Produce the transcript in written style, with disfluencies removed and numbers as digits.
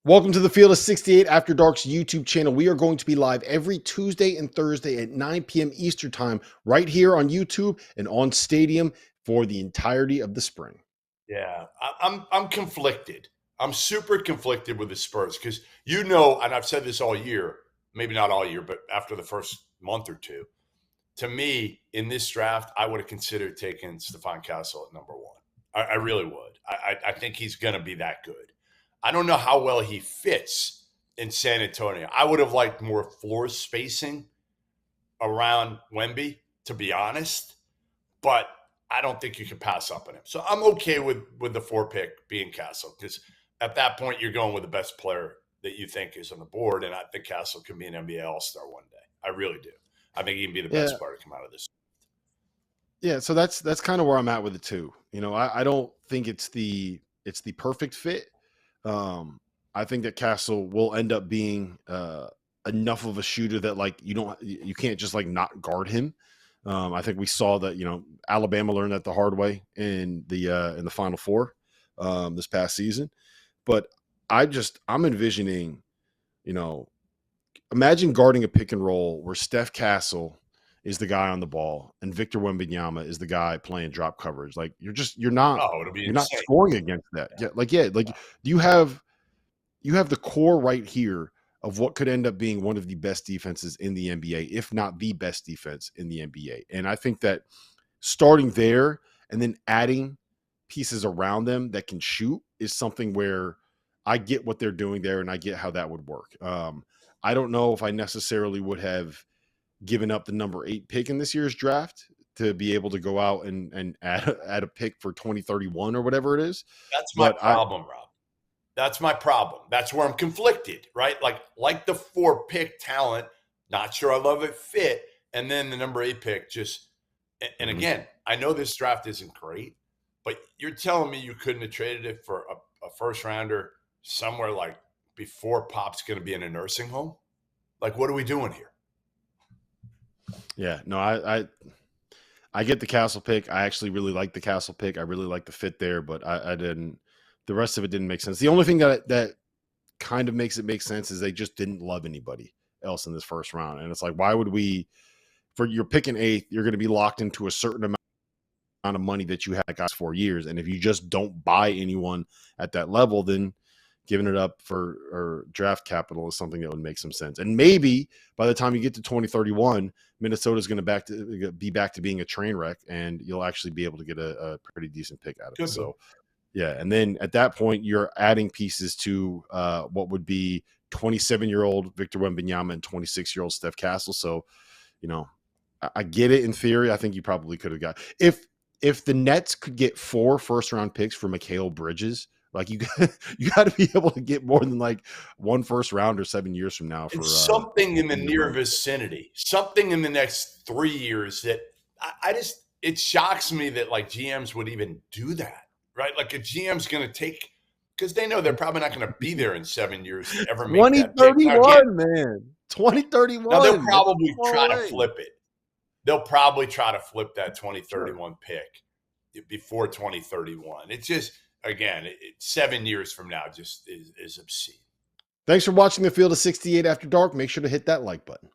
Welcome to the Field of 68 After Dark's YouTube channel. We are going to be live every Tuesday and Thursday at 9 p.m. Eastern Time, right here on YouTube and on Stadium for the entirety of the spring. Yeah, I'm conflicted. I'm super conflicted with the Spurs because and I've said this all year, maybe not all year, but after the first month or two, to me in this draft, I would have considered taking Stephon Castle at number one. I really would. I think he's going to be that good. I don't know how well he fits in San Antonio. I would have liked more floor spacing around Wemby, to be honest, but I don't think you can pass up on him. So I'm okay with the 4 pick being Castle because at that point you're going with the best player that you think is on the board, and I think Castle can be an NBA All-Star one day. I really do. I think he can be the best player to come out of this. Yeah, so that's kind of where I'm at with it too. I don't think it's the perfect fit. I think that Castle will end up being enough of a shooter that you can't just not guard him. I think we saw that Alabama learned that the hard way in the Final Four this past season. But I'm envisioning, imagine guarding a pick and roll where Steph Castle is the guy on the ball and Victor Wembanyama is the guy playing drop coverage. You're not scoring against that. You have the core right here of what could end up being one of the best defenses in the NBA, if not the best defense in the NBA. And I think that starting there and then adding pieces around them that can shoot is something where I get what they're doing there and I get how that would work. I don't know if I necessarily would have given up the number 8 pick in this year's draft to be able to go out and add a pick for 2031 or whatever it is. That's my problem, Rob. That's my problem. That's where I'm conflicted, right? Like the 4 pick talent, not sure I love it fit. And then the number 8 pick and again, I know this draft isn't great, but you're telling me you couldn't have traded it for a first rounder somewhere before Pop's going to be in a nursing home? What are we doing here? Yeah, no, I get the Castle pick. I actually really like the Castle pick. I really like the fit there, but I didn't. The rest of it didn't make sense. The only thing that kind of makes it make sense is they just didn't love anybody else in this first round. And it's why would we, for your picking 8th, you're going to be locked into a certain amount of money that you had guys 4 years. And if you just don't buy anyone at that level, then giving it up for draft capital is something that would make some sense. And maybe by the time you get to 2031, Minnesota's going to be back to being a train wreck, and you'll actually be able to get a pretty decent pick out of it. So, yeah. And then at that point, you're adding pieces to what would be 27-year-old Victor Wembanyama and 26-year-old Steph Castle. So, I get it in theory. I think you probably could have got if the Nets could get 4 first-round picks for Mikal Bridges. You got to be able to get more than 1 first rounder 7 years from now for something in the near vicinity, something in the next 3 years that it shocks me that GMs would even do that. Right? A GM's going to take, because they know they're probably not going to be there in 7 years to ever make 2031, man. 2031. Now they'll probably try to flip it. They'll probably try to flip that 2031 pick before 2031. It's just, again, 7 years from now just is obscene. Thanks for watching the Field of 68 After Dark. Make sure to hit that like button.